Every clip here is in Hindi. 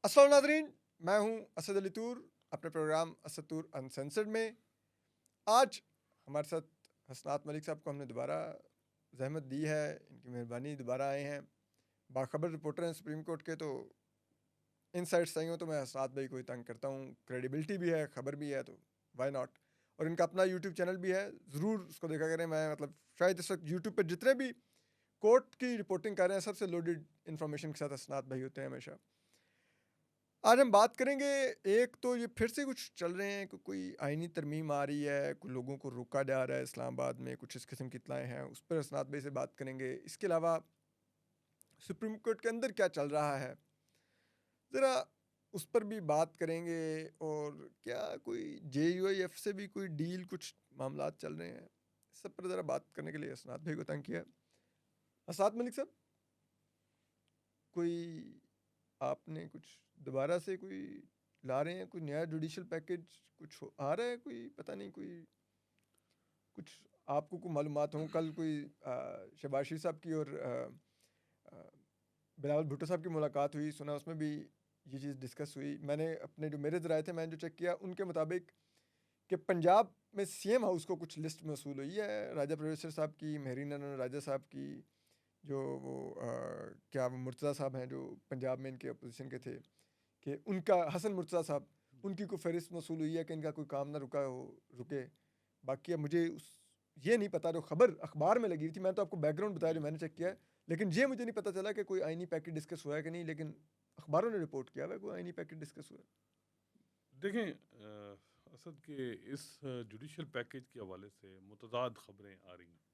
अस्सलाम नाज़रीन, मैं हूं असद अली तूर अपने प्रोग्राम असद तूर अनसेंसर्ड में। आज हमारे साथ हसनात मलिक साहब को हमने दोबारा ज़हमत दी है, इनकी मेहरबानी, दोबारा आए हैं। बाखबर रिपोर्टर हैं सुप्रीम कोर्ट के, तो इनसाइट्स चाहिए हो तो मैं हसनात भाई को ही तंग करता हूँ। क्रेडिबिलिटी भी है, खबर भी है, तो वाई नॉट। और इनका अपना यूट्यूब चैनल भी है, ज़रूर उसको देखा करें। मैं मतलब शायद इस वक्त यूट्यूब पर जितने भी कोर्ट की रिपोर्टिंग कर रहे हैं, सबसे लोडेड इन्फॉर्मेशन के साथ हसनात भाई होते हैं हमेशा। आज हम बात करेंगे, एक तो ये फिर से कुछ चल रहे हैं कि कोई आईनी तरमीम आ रही है, कुछ लोगों को रोका जा रहा है इस्लामाबाद में, कुछ इस किस्म की इत्तलाएं हैं, उस पर हसनात भाई से बात करेंगे। इसके अलावा सुप्रीम कोर्ट के अंदर क्या चल रहा है, ज़रा उस पर भी बात करेंगे। और क्या कोई JUIF से भी कोई डील, कुछ मामला चल रहे हैं, इस सब पर ज़रा बात करने के लिए हसनात भाई को तंग किया। हसनात मलिक साहब, कोई आपने कुछ दोबारा से कोई ला रहे हैं, कोई नया जुडिशल पैकेज कुछ आ रहा है, कोई पता नहीं, कोई कुछ आपको कोई मालूमात हो? कल कोई शहबाज शरीफ साहब की और अ, बिलावल भुट्टो साहब की मुलाकात हुई, सुना उसमें भी ये चीज़ डिस्कस हुई। मैंने अपने जो मेरे ज़राए थे, मैंने जो चेक किया उनके मुताबिक कि पंजाब में CM हाउस को कुछ लिस्ट मौसूल हुई है, राजा प्रोफेसर साहब की, मेहरीन राजा साहब की, जो वो क्या वो मुर्तज़ा साहब हैं जो पंजाब में इनके अपोजिशन के थे, कि उनका हसन मुर्तज़ा साहब, उनकी कोई फ़हरिस्त मौसूल हुई है कि इनका कोई काम ना रुका हो, रुके। बाकी अब मुझे उस ये नहीं पता, जो खबर अखबार में लगी थी, मैं तो आपको बैकग्राउंड बताया जो जी, मैंने चेक किया जी। है, लेकिन ये मुझे नहीं पता चला कि कोई आईनी पैकेज डिस्कस हुआ है कि नहीं, लेकिन अखबारों ने रिपोर्ट किया हुआ है कोई आईनी पैकेज डिस्कस हुआ है। देखें असद के इस जुडिशल पैकेज के हवाले से मुतज़ाद ख़बरें आ रही हैं।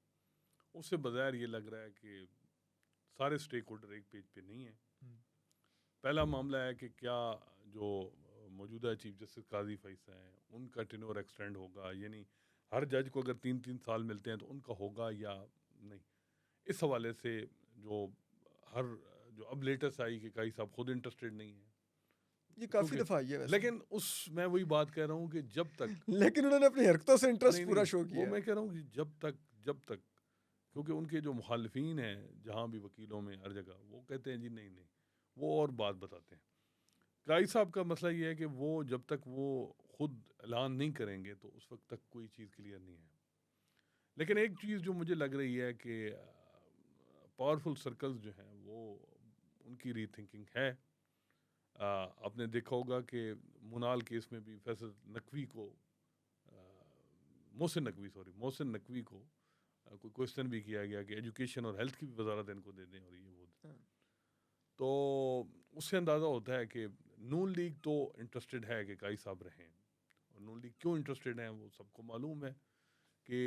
उससे बज़ाहिर ये लग रहा है कि सारे स्टेक होल्डर एक पेज पे नहीं हैं। हम्म, पहला मामला है कि क्या जो मौजूदा चीफ जस्टिस काज़ी फ़ैसल हैं, उनका टेन्योर एक्सटेंड होगा, यानी हर जज को अगर 3-3 साल मिलते हैं तो उनका होगा या नहीं। इस हवाले से जो हर जो अब लेटेस्ट आई कि काई साहब खुद इंटरेस्टेड नहीं हैं। ये काफ़ी क्योंकि दफ़ा आई है वैसे। लेकिन उस मैं वही बात कह रहा हूँ कि जब तक लेकिन उन्होंने अपनी हरकतों से इंटरेस्ट नहीं, पूरा नहीं, शो वो किया है। मैं कह रहा हूँ कि जब तक क्योंकि उनके जो मुखालिफिन हैं, जहाँ भी वकीलों में हर जगह, वो कहते हैं जी नहीं, नहीं, वो और बात बताते हैं। काई साहब का मसला ये है कि वो जब तक वो खुद ऐलान नहीं करेंगे, तो उस वक़्त तक कोई चीज़ क्लियर नहीं है। लेकिन एक चीज़ जो मुझे लग रही है कि पावरफुल सर्कल्स जो हैं, वो उनकी रीथिंकिंग है। आपने देखा होगा कि मुनाल केस में भी फैसल नकवी को अ, मोहसिन नकवी को कोई क्वेश्चन भी किया गया कि एजुकेशन और हेल्थ की भी वजारत इनको दे दें और ये वो। हाँ। तो उससे अंदाज़ा होता है कि नून लीग तो इंटरेस्टेड है कि काई साहब रहें। और नून लीग क्यों इंटरेस्टेड है वो सबको मालूम है कि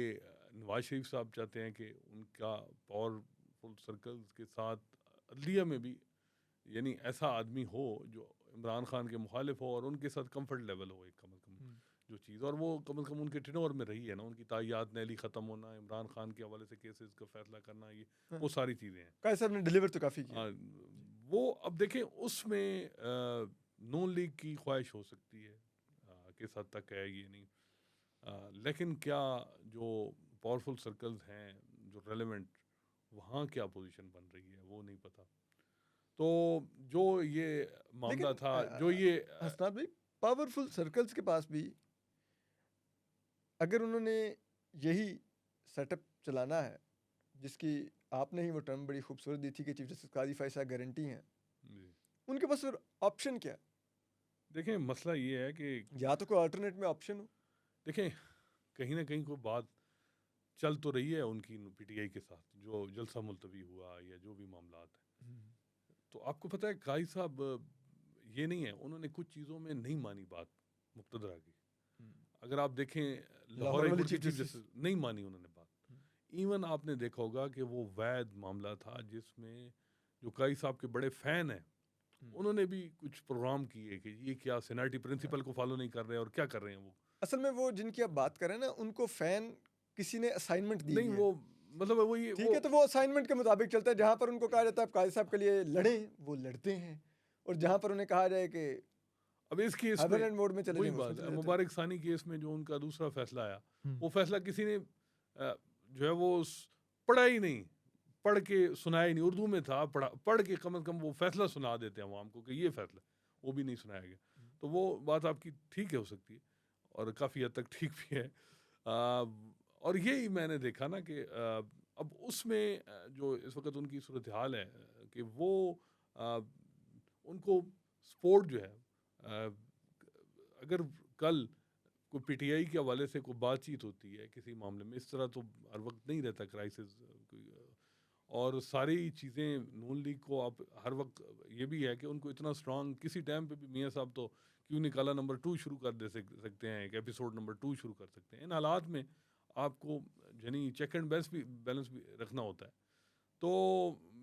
नवाज शरीफ साहब चाहते हैं कि उनका पावरफुल सर्कल्स के साथ अदलिया में भी यानी ऐसा आदमी हो जो इमरान खान के मुखालिफ हो और उनके साथ कंफर्ट लेवल हो एक कम अज़ कम हम्म, जो चीज़। और वो कम अज़ कम उनके टेन्योर में रही है ना, उनकी ताय्यात नैली ख़त्म होना, इमरान खान के हवाले से केसेस का फैसला करना, ये हाँ। वो सारी चीज़ें हैं। कायद साहब ने डिलीवर तो काफ़ी किया। आ, जी। वो अब देखें उसमें नून लीग की ख्वाहिश हो सकती है, किस हद तक है ये नहीं। लेकिन क्या जो पावरफुल सर्कल्स हैं जो रेलेवेंट, वहाँ क्या पोजीशन बन रही है वो नहीं पता। तो जो ये मामला लेकिन था जो ये हसनात भाई, पावरफुल सर्कल्स के पास भी अगर उन्होंने यही सेटअप चलाना है, जिसकी आपने ही वो टर्म बड़ी खूबसूरत दी थी कि चीफ जस्टिस काजी फैसला गारंटी हैं, जी। उनके पास फिर ऑप्शन क्या है? देखें मसला ये है कि या तो कोई अल्टरनेट में ऑप्शन हो। देखें कहीं ना कहीं कोई बात चल तो रही है उनकी PTI के साथ, जो जलसा मुलतवी हुआ या जो भी मामलात है। हम्म, तो आपको पता है काई साहब ये नहीं है, उन्होंने कुछ चीज़ों में नहीं मानी बात मुक्तदरा की। हम्म। अगर आप देखें लाहौर लाहौर हाई वाली कोर्ट के चीफ चीफ जस्टिस। जस्टिस नहीं मानी उन्होंने बात। इवन आपने देखा होगा कि वो वैद मामला था जिसमें जो काई साहब के बड़े फैन हैं, उन्होंने भी कुछ प्रोग्राम किए कि ये क्या सेनाटी प्रिंसिपल को फॉलो नहीं कर रहे हैं और क्या कर रहे हैं वो। असल में वो जिनकी आप बात कर रहे हैं ना, उनको फैन किसी ने असाइनमेंट दी नहीं हुई है। वो मतलब वो ये ठीक वो है, तो वो असाइनमेंट के मुताबिक चलता है। जहां पर उनको कहा जाता है आप काजी साहब के लिए लड़ें, वो लड़ते हैं। और जहां पर उन्हें कहा जाए कि अब इस केस में हाइबरनेट मोड में चले वही जाएं, वो उसमें बात चले है, जाते हैं। मुबारक सानी केस में जो उनका दूसरा फैसला आया, हम्म। वो फैसला किसी ने जो है वो पढ़ा ही नहीं, पढ़ के सुनाया ही नहीं, उर्दू में था, पढ़ के कम अज़ कम वो फैसला सुना देते हैं आवाम को कि ये फैसला। वो भी नहीं सुनाया गया। तो वो बात आपकी ठीक है, हो सकती है और काफ़ी हद तक ठीक भी है। और यही मैंने देखा ना कि अब उसमें जो इस वक़्त उनकी सूरत हाल है कि वो अ, उनको सपोर्ट जो है अगर कल कोई पीटीआई के हवाले से कोई बातचीत होती है किसी मामले में, इस तरह तो हर वक्त नहीं रहता क्राइसिस और सारी चीज़ें नून लीग को आप हर वक्त ये भी है कि उनको इतना स्ट्रांग किसी टाइम पे भी मियाँ साहब तो क्यों नहीं काला नंबर 2 शुरू कर दे सकते हैं, एक एपिसोड नंबर 2 शुरू कर सकते हैं। इन हालात में आपको यानी चेक एंड बैलेंस भी रखना होता है। तो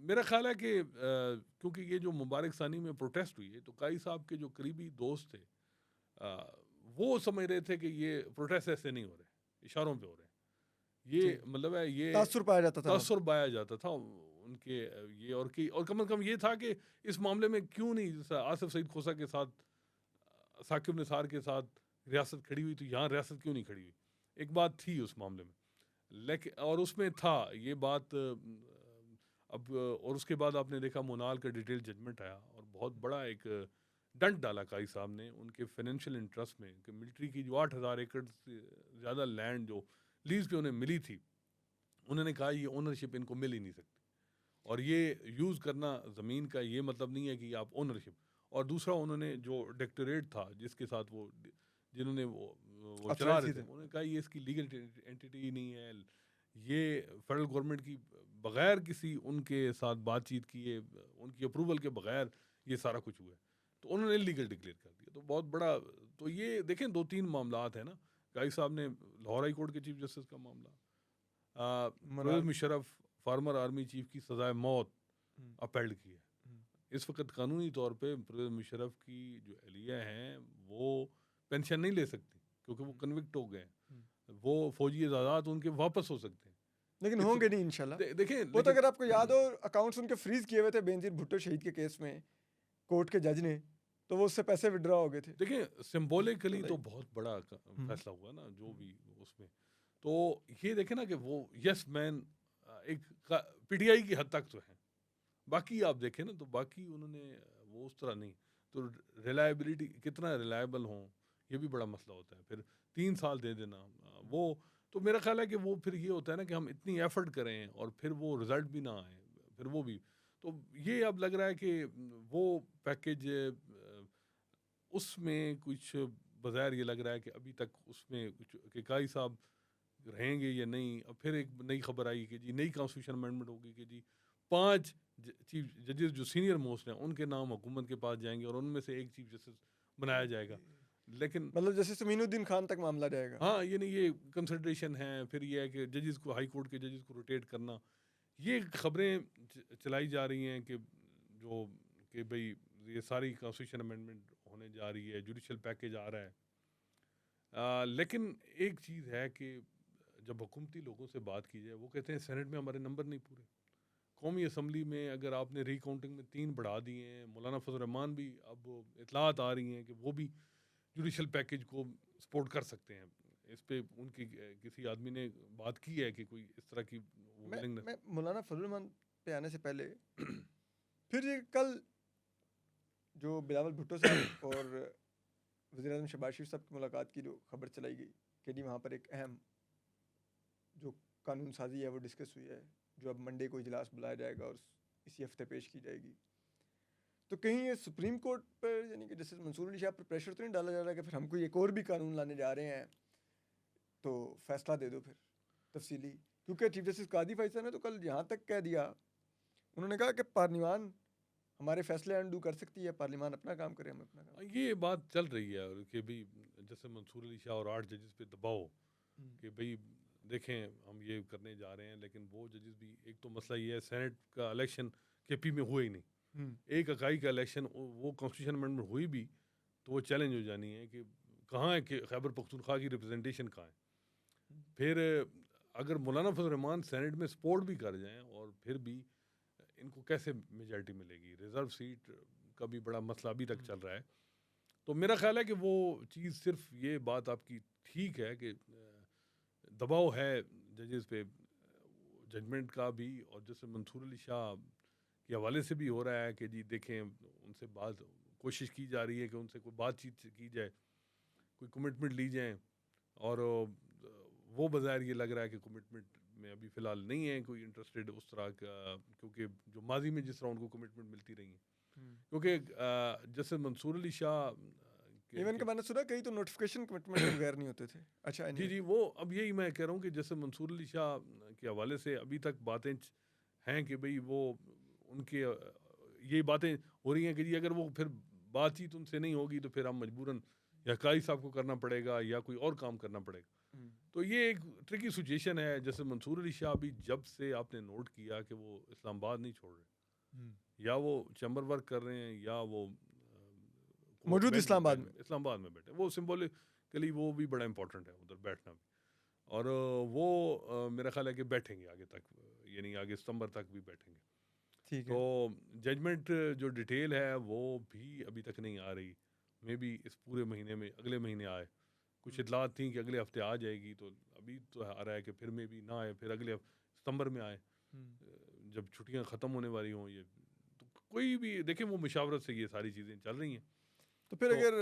मेरा ख्याल है कि क्योंकि ये जो मुबारक सानी में प्रोटेस्ट हुई है तो काई साहब के जो करीबी दोस्त थे वो समझ रहे थे कि ये प्रोटेस्ट ऐसे नहीं हो रहे, इशारों पे हो रहे हैं। जी, ये मतलब है ये तासुर पाया जाता था वहाँ पे। तासुर पाया जाता था उनके ये और कम से कम ये था कि इस मामले में क्यों नहीं जैसा आसिफ सईद खोसा के साथ साकिब निसार के साथ रियासत खड़ी हुई, तो यहाँ रियासत क्यों नहीं खड़ी हुई? एक बात थी उस मामले में, लेकिन और उसमें था ये बात अब और उसके बाद आपने देखा मोनाल का डिटेल जजमेंट आया और बहुत बड़ा एक डंट डाला काई साहब ने उनके फाइनेंशियल इंटरेस्ट में कि मिलिट्री की जो 8,000 एकड़ से ज़्यादा लैंड जो लीज पे उन्हें मिली थी, उन्होंने कहा ये ओनरशिप इनको मिल ही नहीं सकती और ये यूज़ करना ज़मीन का ये मतलब नहीं है कि आप ओनरशिप। और दूसरा उन्होंने जो डायरेक्टरेट था जिसके साथ वो जिन्होंने वो चला ऑथराइज रहे ही थे, थे। उन्होंने कहा ये इसकी लीगल एंटिटी ही नहीं है, ये फेडरल गवर्नमेंट की बगैर किसी उनके साथ बातचीत किए उनकी अप्रूवल के बगैर ये सारा कुछ हुआ है, तो उन्होंने लीगल डिक्लेयर कर दिया। तो बहुत बड़ा, तो ये देखें 2-3 मामलात हैं ना, गाई साहब ने लाहौर हाई कोर्ट के चीफ जस्टिस का मामला, परवेज मनाल। मुशर्रफ फार्मर आर्मी चीफ की सजाए मौत हम्म, अपेल्ड की है। हम्म, इस वक्त कानूनी तौर पे परवेज मुशर्रफ की जो अहलिया हैं वो पेंशन नहीं ले सकती क्योंकि वो कन्विक्ट हो गए हम्म। हैं। वो फौजी इजाज़ात उनके वापस हो सकते हैं। लेकिन इस होंगे नहीं इंशाल्लाह। देखें वो तो लेकिन अगर आपको याद हो, अकाउंट्स उनके फ्रीज किए हुए थे बेनजीर भुट्टो शहीद के केस में, कोर्ट के जज ने, तो वो उससे पैसे विड्रॉ हो गए थे। देखें तो सिंबॉलिकली तो लाइक। बहुत बड़ा हम्म, फैसला हुआ ना जो हम्म, भी उसमें। तो ये देखें ना कि वो यस मैन एक पीटीआई की हद तक तो है, बाकी आप देखें ना तो बाकी उन्होंने वो उस तरह नहीं। तो रिलायबिलिटी कितना रिलायबल हों ये भी बड़ा मसला होता है। फिर 3 साल दे देना वो, तो मेरा ख्याल है कि वो फिर ये होता है ना कि हम इतनी एफर्ट करें और फिर वो रिजल्ट भी ना आए, फिर वो भी। तो ये अब लग रहा है कि वो पैकेज उसमें कुछ बज़ाहिर ये लग रहा है कि अभी तक उसमें कुछ कि काई साहब रहेंगे या नहीं। अब फिर एक नई खबर आई कि जी नई कॉन्स्टिट्यूशन अमेंडमेंट होगी कि जी 5 चीफ जजेस जो सीनियर मोस्ट हैं उनके नाम हुकूमत के पास जाएंगे और उनमें से एक चीफ जस्टिस बनाया जाएगा। लेकिन मतलब जैसे समीनुद्दीन खान तक मामला जाएगा। हाँ ये नहीं, ये कंसिडरेशन है। फिर ये है कि जजेस को हाई कोर्ट के जजेस को रोटेट करना, ये खबरें चलाई जा रही हैं कि जो कि भाई ये सारी कॉन्स्टिट्यूशन अमेंडमेंट होने जा रही है, जुडिशल पैकेज आ रहा है। लेकिन एक चीज़ है कि जब हुकूमती लोगों से बात की जाए वो कहते हैं सेनेट में हमारे नंबर नहीं पूरे। कौमी असम्बली में अगर आपने रिकाउंटिंग में 3 बढ़ा दिए हैं, मौलाना फजल रहमान भी अब इतलात आ रही हैं कि वो भी जुडिशल पैकेज को सपोर्ट कर सकते हैं। इस पे उनकी किसी आदमी ने बात की है कि कोई इस तरह की वो मैं विलिंगनेस। मैं मौलाना फजल रहमान पे आने से पहले, फिर ये कल जो बिलावल भुट्टो साहब और वज़ीर आज़म शहबाज शरीफ साहब की मुलाकात की जो खबर चलाई गई कि जी वहाँ पर एक अहम जो कानून साजी है वो डिस्कस हुई है, जो अब मंडे को इजलास बुलाया जाएगा और इसी हफ्ते पेश की जाएगी। तो कहीं ये सुप्रीम कोर्ट पर यानी कि जस्टिस मंसूर अली शाह पर प्रेशर तो नहीं डाला जा रहा कि फिर हम कोई एक और भी कानून लाने जा रहे हैं तो फैसला दे दो फिर तफसीली? क्योंकि चीफ जस्टिस कादी फैसला ने तो कल यहाँ तक कह दिया, उन्होंने कहा कि पार्लिमान हमारे फैसले अनडू कर सकती है, पार्लिमान अपना काम करे, हम अपना काम करें। ये बात चल रही है और कि भाई जैसे मंसूर अली शाह और 8 जजेस पे दबाव हम्म, कि भाई देखें हम ये करने जा रहे हैं, लेकिन वो जजेस भी एक तो मसला ये है सेनेट का इलेक्शन केपी में हुआ ही नहीं। हम्म, एक इकाई का इलेक्शन वो कॉन्स्टिट्यूशन अमेंडमेंट हुई भी तो वो चैलेंज हो जानी है कि कहाँ है कि खैबर पख्तूनख्वा की रिप्रेजेंटेशन कहाँ है। हम्म, फिर अगर मौलाना फजल रहमान सेनेट में सपोर्ट भी कर जाएं और फिर भी इनको कैसे मेजॉरिटी मिलेगी, रिजर्व सीट का भी बड़ा मसला अभी तक चल रहा है। तो मेरा ख्याल है कि वो चीज़ सिर्फ ये बात आपकी ठीक है कि दबाव है जजेस पे जजमेंट का भी, और जैसे मंसूर अली शाह के हवाले से भी हो रहा है कि जी देखें उनसे बात कोशिश की जा रही है कि उनसे कोई बातचीत की जाए, कोई कमिटमेंट ली जाए, और वो बज़ाहिर ये लग रहा है कि कमिटमेंट में अभी फ़िलहाल नहीं है कोई इंटरेस्टेड उस तरह का, क्योंकि जो माजी में जिस तरह उनको कमिटमेंट मिलती रही है, क्योंकि जैसे मंसूर अली शाह इवन का मैंने सुना कहीं तो नोटिफिकेशन कमिटमेंट के बगैर नहीं होते थे। अच्छा, जी एनीवे। जी, वो अब यही मैं कह रहा हूँ कि जैसे मंसूर अली शाह के हवाले से अभी तक बातें हैं कि भाई वो उनके ये बातें हो रही हैं कि जी अगर वो फिर बातचीत उनसे नहीं होगी तो फिर हम मजबूरन या काई साहब को करना पड़ेगा या कोई और काम करना पड़ेगा। हम्म, तो ये एक ट्रिकी सिचुएशन है। जैसे मंसूर अली शाह भी जब से आपने नोट किया कि वो इस्लामाबाद नहीं छोड़ रहे, या वो चैम्बर वर्क कर रहे हैं या वो कोर्ट मौजूद बेंच में इस्लामाबाद में। इस्लामाबाद में बैठे, वो सिंबॉलिकली वो भी बड़ा इंपॉर्टेंट है उधर बैठना भी। और वो मेरा ख्याल है कि बैठेंगे आगे तक, यानी आगे सितंबर तक भी बैठेंगे। ठीक तो है। जजमेंट जो डिटेल है वो भी अभी तक नहीं आ रही, मे बी इस पूरे महीने में अगले महीने आए। कुछ इतलात थी कि अगले हफ्ते आ जाएगी, तो अभी तो आ रहा है कि फिर मे बी ना आए, फिर अगले सितंबर में आए, जब छुट्टियां ख़त्म होने वाली हों ये। तो कोई भी देखें, वो मुशावरत से ये सारी चीज़ें चल रही हैं। तो फिर तो अगर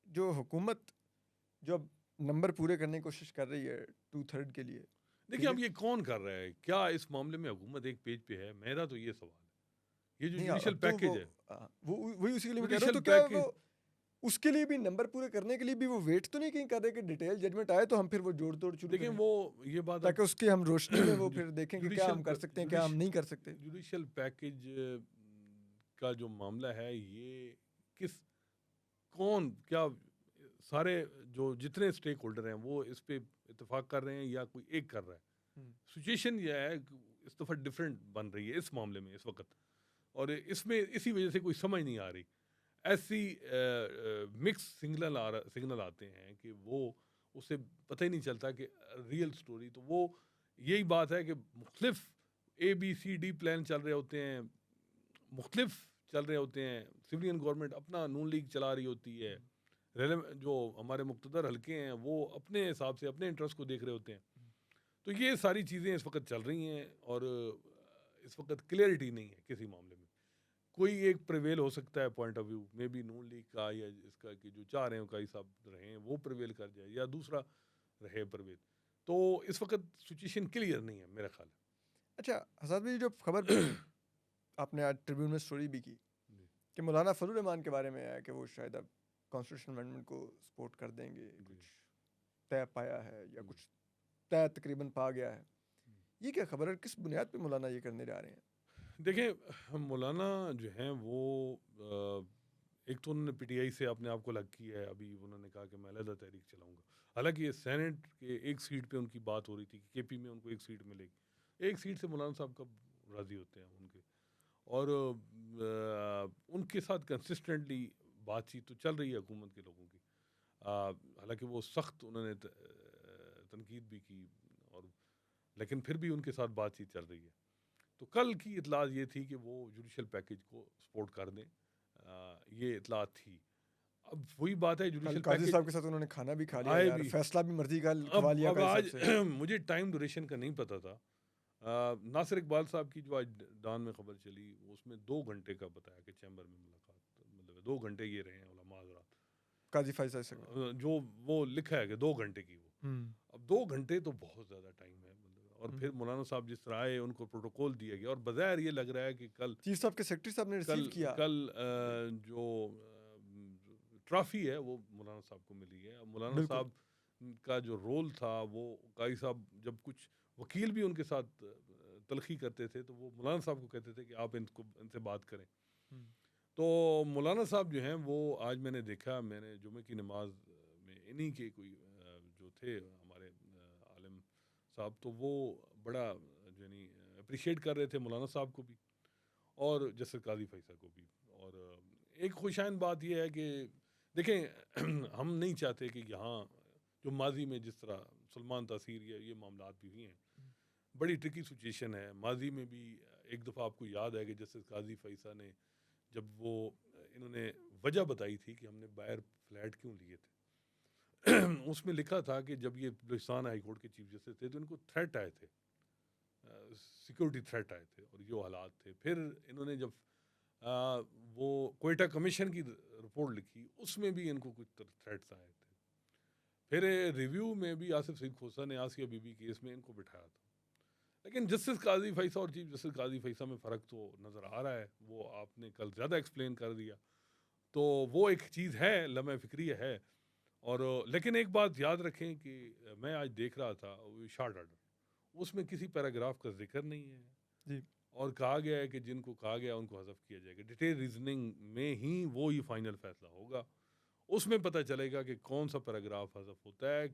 जो हुकूमत जो अब नंबर पूरे करने की कोशिश कर रही है 2/3 के लिए, देखिए ठीक अब है। ये कौन कर रहा है, क्या इस मामले में हुकूमत एक पेज पे है? मेरा तो ये सवाल है। ये जो नहीं, जुडिशल अब तो वो पैकेज है, वो वही उसी के लिए मैं कह रहा हूँ। जुडिशल तो क्या वो पैकेज, उसके लिए भी नंबर पूरे करने के लिए भी वो वेट तो नहीं कहीं कर रहे कि डिटेल जजमेंट आए तो हम फिर वो जोड़ तोड़ शुरू देखें करें, वो ये बात अब ताकि उसकी हम रोशनी में वो फिर देखें कि क्या जुडिशल हम कर सकते हैं, क्या हम नहीं कर सकते। जुडिशल पैकेज का जो मामला है, ये किस कौन क्या सारे जो जितने स्टेक होल्डर हैं वो इस पे इत्तेफाक कर रहे हैं या कोई एक कर रहा है? हम्म, सिचुएशन यह है कि इस दफ़ा डिफरेंट बन रही है इस मामले में इस वक्त, और इसमें इसी वजह से कोई समझ नहीं आ रही। ऐसी मिक्स सिग्नल आते हैं कि वो उससे पता ही नहीं चलता कि रियल स्टोरी तो वो यही बात है कि मुख्तलिफ ABCD प्लान चल रहे होते हैं, मुख्तलिफ चल रहे होते हैं। सिविलियन गवर्नमेंट अपना नून लीग चला रही होती है, जो हमारे मुक्तदर हल्के हैं वो अपने हिसाब से अपने इंटरेस्ट को देख रहे होते हैं। तो ये सारी चीज़ें इस वक्त चल रही हैं, और इस वक्त क्लियरिटी नहीं है किसी मामले में। कोई एक प्रिवेल हो सकता है point of view, may be Noon league का या इसका कि जो चाह रहे हैं कई साहब रहे हैं वो प्रिवेल कर जाए, या दूसरा रहे प्रिवेल। तो इस वक्त सिचुएशन क्लियर नहीं है मेरा ख्याल अच्छा हसाद भाई, जो खबर है। आपने आज ट्रिब्यून में स्टोरी भी की जी, कि मौलाना फजल रहमान के बारे में है कि वो शायद अब कॉन्स्टिट्यूशन अमेंडमेंट को सपोर्ट कर देंगे, जी, कुछ तय पाया है या हम्म, कुछ तय तकरीबन पा गया है। हम्म। ये क्या खबर है, किस बुनियाद पे मौलाना ये करने जा रहे हैं? देखें मौलाना जो हैं वो एक तो उन्होंने PTI से अपने आप को अलग किया है। अभी उन्होंने कहा कि मैं अलग तहरीक चलाऊंगा। हालांकि ये सेनेट के एक सीट पे उनकी बात हो रही थी कि KP में उनको एक सीट मिलेगी। एक सीट से मौलाना साहब कब राज़ी होते हैं उनके, और उनके साथ कंसिस्टेंटली बातचीत तो चल रही है हुकूमत के लोगों की। हालांकि वो सख्त उन्होंने तनकीद भी की, और लेकिन फिर भी उनके साथ बातचीत चल रही है। तो कल की इतला ये थी कि वो जुडिशल पैकेज को सपोर्ट कर दें, ये इतला थी। अब वही बात है, कल जुडिशल काजी साहब पैकेज के साथ उन्होंने खाना भी खा लिया आए यार, भी। फैसला भी मर्जी का अब खवा लिया अब काजी आज साहब से। मुझे टाइम ड्यूरेशन का नहीं पता था। नासिर इकबाल साहब की जो आज डान में खबर चली, उसमें 2 घंटे का बताया कि चैम्बर में मुलाकात, मतलब 2 घंटे ये रहे हैं उलमा हज़रात। काजी फैसला से। जो वो लिखा है कि 2 घंटे की वो, हम्म, अब 2 घंटे तो बहुत ज़्यादा टाइम है, मतलब। और फिर हम्म। मौलाना साहब जिस तरह आए, उनको प्रोटोकॉल दिया गया, और बज़ाहिर ये लग रहा है कि कल चीफ साहब के सेक्रेटरी साहब ने कल रिसीव किया। कल जो ट्रॉफी है वो मौलाना साहब को मिली है। अब मौलाना बिल्कुल। साहब का जो रोल था, वो काई साहब जब कुछ वकील भी उनके साथ तलखी करते थे, तो वो मौलाना साहब को कहते थे कि आप इनसे बात करें। हम्म, तो मौलाना साहब जो हैं वो आज मैंने देखा, मैंने जुमे की नमाज में इन्हीं के कोई जो थे हमारे आलिम साहब, तो वो बड़ा यानी अप्रिशिएट कर रहे थे मौलाना साहब को भी, और जसर काजी फैसल को भी। और एक खुशाइन बात यह है कि देखें हम नहीं चाहते कि यहाँ जो माजी में जिस तरह सलमान तासीर या ये मामलात भी हुए हैं, बड़ी ट्रिकी सिचुएशन है। माजी में भी एक दफ़ा आपको याद है कि जस्टिस काजी फैसल ने जब वो इन्होंने वजह बताई थी कि हमने बाहर फ्लैट क्यों लिए थे, उसमें लिखा था कि जब ये बलूचिस्तान हाई कोर्ट के चीफ जस्टिस थे तो इनको थ्रेट आए थे, सिक्योरिटी थ्रेट आए थे, और ये हालात थे। फिर इन्होंने जब वो क्वेटा कमीशन की रिपोर्ट लिखी, उसमें भी इनको कुछ थ्रेट्स आए थे। फिर रिव्यू में भी आसिफ सईद खोसा ने आसिया बीबी केस में इनको बिठाया था। लेकिन जस्टिस काजी फैसा और चीफ जस्टिस काजी फैसा में फ़र्क तो नज़र आ रहा है, वो आपने कल ज़्यादा एक्सप्लेन कर दिया। तो वो एक चीज़ है, लम्हा फ़िक्री है। और लेकिन एक बात याद रखें कि मैं आज देख रहा था शार्ट ऑर्डर, उसमें किसी पैराग्राफ का जिक्र नहीं है। जी। और कहा गया है कि जिनको कहा गया उनको हज़फ किया जाएगा। डिटेल रीजनिंग में ही वो ही फाइनल फैसला होगा। उसमें पता चलेगा कि कौन सा पैराग्राफ हज़फ होता है,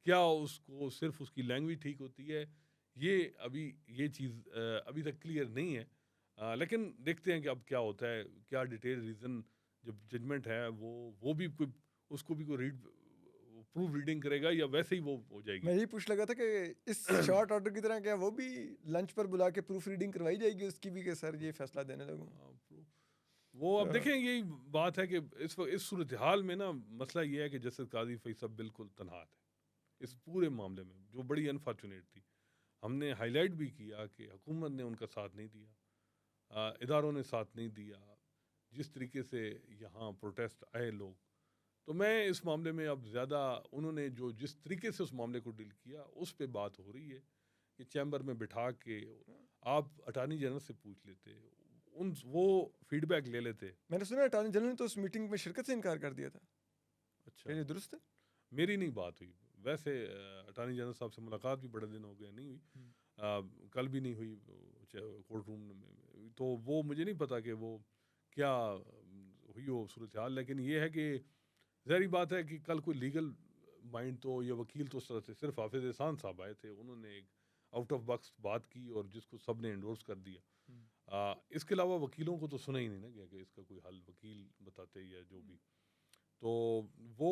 क्या उसको सिर्फ उसकी लैंग्वेज ठीक होती है। ये अभी ये चीज़ अभी तक क्लियर नहीं है। लेकिन देखते हैं कि अब क्या होता है, क्या डिटेल रीज़न जब जजमेंट है वो भी कोई उसको भी कोई प्रूफ रीडिंग करेगा या वैसे ही वो हो जाएगी। मैं यही पूछ लगा था कि इस शॉर्ट ऑर्डर की तरह क्या वो भी लंच पर बुला के प्रूफ रीडिंग करवाई जाएगी उसकी भी, कि सर ये फैसला देने लगूँ? वो अब तो देखें, यही बात है कि इस सूरत हाल में ना मसला ये है कि जस्टिस काजी फैसल बिल्कुल तनहा है इस पूरे मामले में, जो बड़ी अनफॉर्चुनेट थी। हमने हाईलाइट भी किया कि हुकूमत ने उनका साथ नहीं दिया, इदारों ने साथ नहीं दिया, जिस तरीके से यहाँ प्रोटेस्ट आए लोग। तो मैं इस मामले में अब ज़्यादा उन्होंने जो जिस तरीके से उस मामले को डील किया उस पे बात हो रही है कि चैम्बर में बिठा के आप अटॉर्नी जनरल से पूछ लेते, उन वो फीडबैक ले लेते। मैंने सुना अटॉर्नी जनरल ने तो उस मीटिंग में शिरकत से इनकार कर दिया था। क्या अच्छा, ये दुरुस्त है? मेरी नहीं बात हुई। वैसे अटॉर्नी जनरल साहब से मुलाकात भी बड़े दिन हो गए, नहीं हुई। कल भी नहीं हुई कोर्ट रूम में, तो वो मुझे नहीं पता कि वो क्या हुई हो सूरत हाल। लेकिन ये है कि ज़ाहिर बात है कि कल कोई लीगल माइंड तो या वकील तो उस तरह से सिर्फ हाफिज एहसान साहब आए थे, उन्होंने एक आउट ऑफ बॉक्स बात की और जिसको सब ने एंडोर्स कर दिया। इसके अलावा वकीलों को तो सुना ही नहीं ना गया कि इसका कोई हल वकील बताते या जो भी। तो वो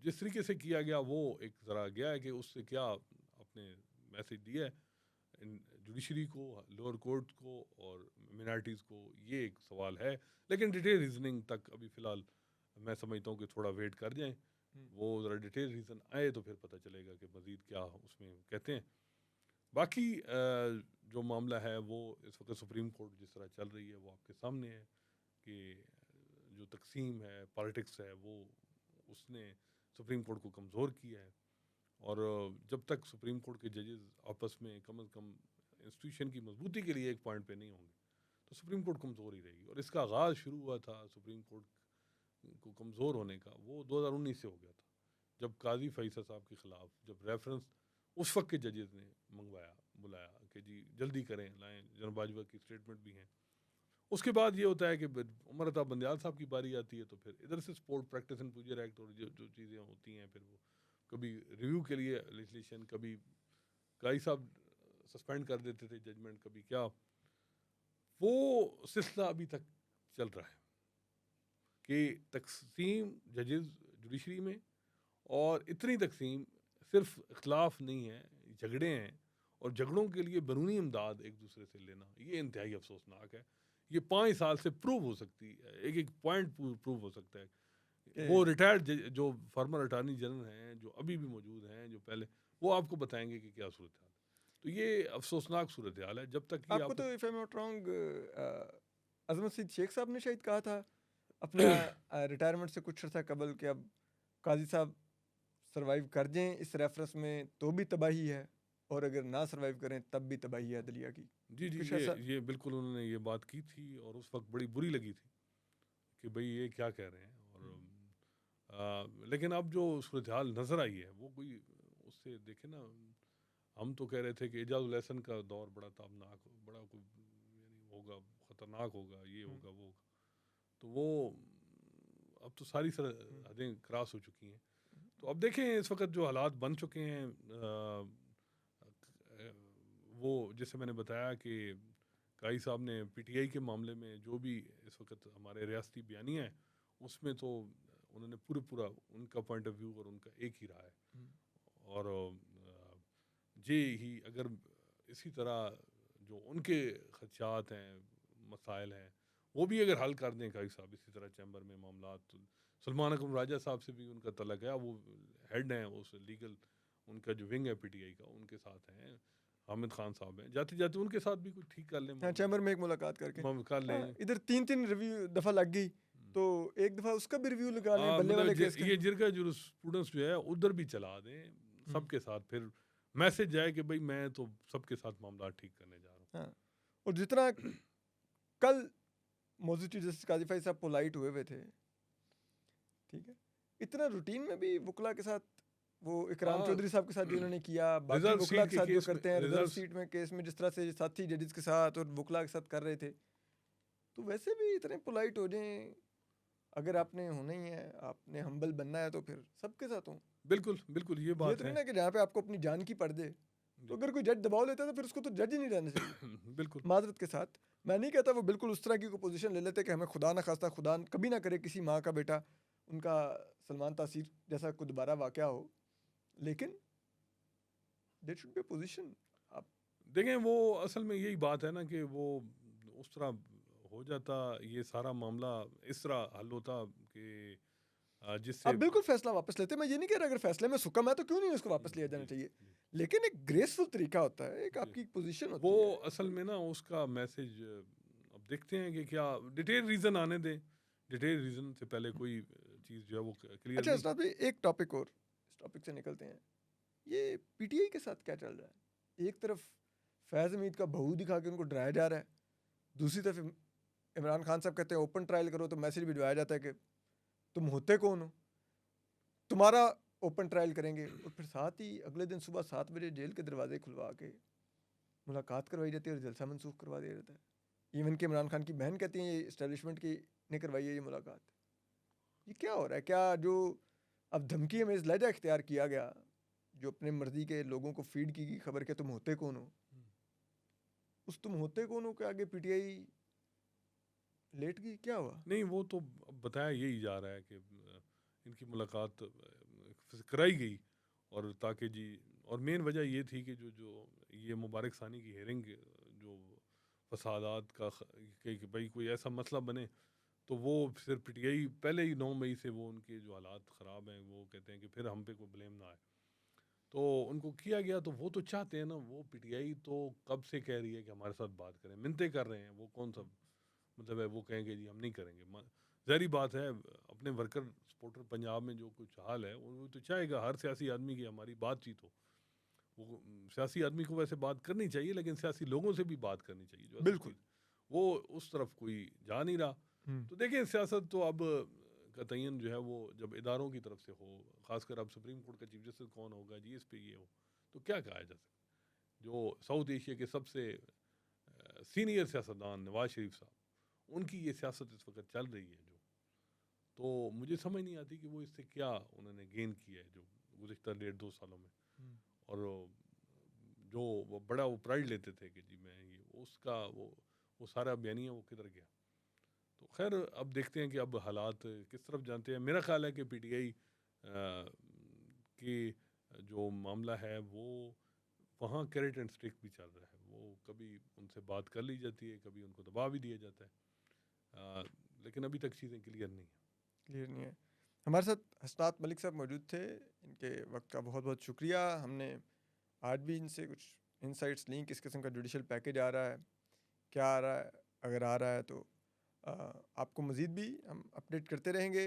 जिस तरीके से किया गया वो एक ज़रा गया है कि उससे क्या आपने मैसेज दिया है जुडिशरी को, लोअर कोर्ट को और मिनॉरिटीज़ को, ये एक सवाल है। लेकिन डिटेल रीजनिंग तक अभी फ़िलहाल मैं समझता हूँ कि थोड़ा वेट कर जाएं, वो ज़रा डिटेल रीज़न आए तो फिर पता चलेगा कि मज़ीद क्या उसमें कहते हैं। बाकी जो मामला है वो इस वक्त सुप्रीम कोर्ट जिस तरह चल रही है वो आपके सामने है कि जो तकसीम है, पॉलिटिक्स है, वो उसने सुप्रीम कोर्ट को कमज़ोर किया है। और जब तक सुप्रीम कोर्ट के जजेस आपस में कम से कम इंस्टीट्यूशन की मजबूती के लिए एक पॉइंट पे नहीं होंगे तो सुप्रीम कोर्ट कमज़ोर ही रहेगी। और इसका आगाज़ शुरू हुआ था सुप्रीम कोर्ट को कमज़ोर होने का, वो 2019 से हो गया था, जब काजी फैसल साहब के ख़िलाफ़ जब रेफरेंस उस वक्त के जजेस ने मंगवाया, बुलाया कि जी जल्दी करें, लाएं, जनरल बाजवा की स्टेटमेंट भी हैं। उसके बाद ये होता है कि उमर अता बंदयाल साहब की बारी आती है, तो फिर इधर से sport practice and procedure act और जो जो चीज़ें होती हैं, फिर वो कभी रिव्यू के लिए लेजिस्लेशन, कभी काई साहब सस्पेंड कर देते थे जजमेंट, कभी क्या, वो सिलसिला अभी तक चल रहा है कि तकसीम जजेस जुडिशरी में, और इतनी तकसीम सिर्फ इख्तलाफ नहीं है, झगड़े हैं, और झगड़ों के लिए बैरूनी इमदाद एक दूसरे से लेना, ये इंतहाई अफसोसनाक है। ये 5 साल से प्रूव हो सकती है, एक एक पॉइंट प्रूव हो सकता है। वो रिटायर्ड जो फॉर्मर अटॉर्नी जनरल हैं, जो अभी भी मौजूद हैं, जो पहले, वो आपको बताएंगे कि क्या सूरत हाल है। तो ये अफसोसनाक सूरत हाल है जब तक कि आपको आप। तो if I am not wrong Azmat Saeed Sheikh sahab ने शायद कहा था अपना रिटायरमेंट से कुछ अर्सा कबल कि अब काजी साहब सरवाइव कर जाएं इस रेफरेंस में तो भी तबाही है, और अगर ना सरवाइव करें तब भी तबाही है अदलिया की। जी जी, कुछ ये ऐसा? ये बिल्कुल उन्होंने ये बात की थी और उस वक्त बड़ी बुरी लगी थी कि भाई ये क्या कह रहे हैं। और लेकिन अब जो सूरत हाल नज़र आई है वो कोई उससे देखे ना, हम तो कह रहे थे कि एजाजुल एहसन का दौर बड़ा ताबनाक, बड़ा कोई यानी होगा, ख़तरनाक होगा, ये होगा, वो होगा। तो वो अब तो सारी हदें क्रॉस हो चुकी हैं। तो अब देखें इस वक्त जो हालात बन चुके हैं, वो जैसे मैंने बताया कि काई साहब ने पीटीआई के मामले में जो भी इस वक्त हमारे रियासती बयानिया है, उसमें तो उन्होंने पूरा उनका पॉइंट ऑफ व्यू और उनका एक ही रहा है। और जे ही अगर इसी तरह जो उनके खदशात हैं, मसाइल हैं, वो भी अगर हल कर दें काई साहब इसी तरह चैम्बर में मामला, तो सलमान अकरम राजा साहब से भी उनका तलक है, वो हेड हैं उस लीगल, उनका जो विंग है पीटीआई का, उनके साथ हैं। हामिद खान साहब हैं, जाते जाते उनके साथ भी कुछ ठीक कर लें हाँ, मामला, चैम्बर में एक मुलाकात करके कर हाँ, लें। इधर 3-3 रिव्यू दफ़ा लग गई, तो एक दफ़ा उसका भी रिव्यू लगा लें बल्ले मतलब वाले केस का। ये जिरगा जुलूस स्टूडेंट्स जो है उधर भी चला दें हुँ, सबके साथ, फिर मैसेज जाए कि भाई मैं तो सबके साथ मामला ठीक करने जा रहा हाँ, और जितना कल मौजूद जस्टिस काजी फाई साहब पोलाइट हुए हुए थे, ठीक है, इतना रूटीन में भी वकला के साथ वो इकराम हूँ। चौधरी साहब के साथ जो उन्होंने किया, बाकी रिजर्व वकला सीट के के साथ जो केस में, करते हैं रिजर्व रिजर्व सीट में केस में जिस तरह से साथी जजेस के साथ और वकला के साथ कर रहे थे, तो वैसे भी इतने पोलाइट हो जाएं। अगर आपने होना ही है, आपने हम्बल बनना है, तो फिर सबके साथ हो। बिल्कुल बिल्कुल ये ये बात तो नहीं है। ना कि जहाँ पे आपको अपनी जान की पड़ दे, तो जी अगर कोई जज दबाव लेता है तो फिर उसको तो जज ही नहीं रहना चाहिए। बिल्कुल। माजरत के साथ मैं नहीं कहता वो बिल्कुल उस तरह की कोई पोजीशन ले लेते कि हमें खुदा ना खास्ता खुदा कभी ना करे किसी माँ का बेटा उनका सलमान तासीर जैसा कोई दोबारा वाक़या हो, लेकिन there should be a position. आप देखें वो असल में यही बात है ना कि वो उस तरह हो जाता, ये सारा मामला इस तरह हल होता कि जिससे आप बिल्कुल फैसला वापस लेते, मैं ये नहीं कह रहा अगर फैसले में सुकम है तो क्यों नहीं उसको वापस लिया जाना जी चाहिए, जी लेकिन एक ग्रेसफुल तरीका होता है, एक जी आपकी पोजीशन वो होती है असल कोई। में ना उसका मैसेज अब देखते हैं कि क्या डिटेल रीज़न आने दें, डिटेल रीज़न से पहले कोई चीज़ जो है वो क्लियर अच्छा नहीं। अस्ताद भाई, एक टॉपिक और, इस टॉपिक से निकलते हैं। ये पीटीआई के साथ क्या चल रहा है? एक तरफ फैज़ हमीद का बहू दिखा के उनको डराया जा रहा है, दूसरी तरफ इमरान खान साहब कहते हैं ओपन ट्रायल करो, तो मैसेज भिजवाया जाता है कि तुम होते कौन हो, तुम्हारा ओपन ट्रायल करेंगे, और फिर साथ ही अगले दिन सुबह 7 बजे जेल के दरवाजे खुलवा के मुलाकात करवाई जाती है और जलसा मनसूख करवा दिया जाता है। इवन कि इमरान खान की बहन कहती है ये इस्टेब्लिशमेंट की ने करवाई है ये मुलाकात। ये क्या हो रहा है? क्या जो अब धमकी में इस लहजा इख्तियार किया गया, जो अपने मर्जी के लोगों को फीड की गई खबर के तुम होते कौन हो, उस तुम होते कौन हो के आगे पीटीआई लेट गई, क्या हुआ? नहीं वो तो अब बताया यही जा रहा है कि इनकी मुलाकात कराई गई, और ताकि जी, और मेन वजह ये थी कि जो जो ये मुबारक सानी की हेयरिंग जो फसादात का कि भाई कोई ऐसा मसला बने, तो वो फिर पीटीआई पहले ही 9 मई से वो उनके जो हालात ख़राब हैं वो कहते हैं कि फिर हम पे कोई ब्लेम ना आए, तो उनको किया गया। तो वो तो चाहते हैं ना, वो पीटीआई तो कब से कह रही है कि हमारे साथ बात करें, मिन्नतें कर रहे हैं, वो कौन सा मतलब है वो कहेंगे जी हम नहीं करेंगे। ज़ाहिर बात है, अपने वर्कर सपोर्टर पंजाब में जो कुछ हाल है वो तो चाहेगा हर सियासी आदमी की हमारी बातचीत हो। वो सियासी आदमी को वैसे बात करनी चाहिए, लेकिन सियासी लोगों से भी बात करनी चाहिए जो असल बिल्कुल। चीज़, वो उस तरफ कोई जा नहीं रहा। हम्म। तो देखिए सियासत तो अब का तयन जो है वो जब इदारों की तरफ से हो, खासकर अब सुप्रीम कोर्ट का चीफ जस्टिस कौन होगा जी, इस पे ये हो, तो क्या कहा जा सकता है। जो साउथ एशिया के सबसे सीनियर सियासतदान नवाज शरीफ साहब, उनकी ये सियासत इस वक्त चल रही है जो, तो मुझे समझ नहीं आती कि वो इससे क्या उन्होंने गेन किया है जो गुज़िश्ता 1.5-2 सालों में। हम्म। और जो वो बड़ा वो प्राइड लेते थे कि जी मैं ये उसका वो सारा बयानिया वो किधर गया। तो खैर अब देखते हैं कि अब हालात किस तरफ जानते हैं। मेरा ख्याल है कि पीटीआई की जो मामला है वो वहाँ कैरेट एंड स्टिक भी चल रहा है, वो कभी उनसे बात कर ली जाती है, कभी उनको दबा भी दिया जाता है, लेकिन अभी तक चीज़ें क्लियर नहीं है। क्लियर नहीं है। हमारे साथ हसनात मलिक साहब मौजूद थे, इनके वक्त का बहुत बहुत शुक्रिया। हमने आज भी इनसे कुछ इंसाइट्स ली, किस किस्म का जुडिशल पैकेज आ रहा है, क्या आ रहा है, अगर आ रहा है तो आ, आपको मज़ीद भी हम अपडेट करते रहेंगे।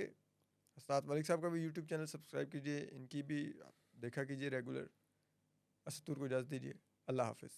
हसनात मलिक साहब का भी यूट्यूब चैनल सब्सक्राइब कीजिए, इनकी भी देखा कीजिए रेगुलर। असतूर को इजाज़त दीजिए। अल्लाह हाफिज़।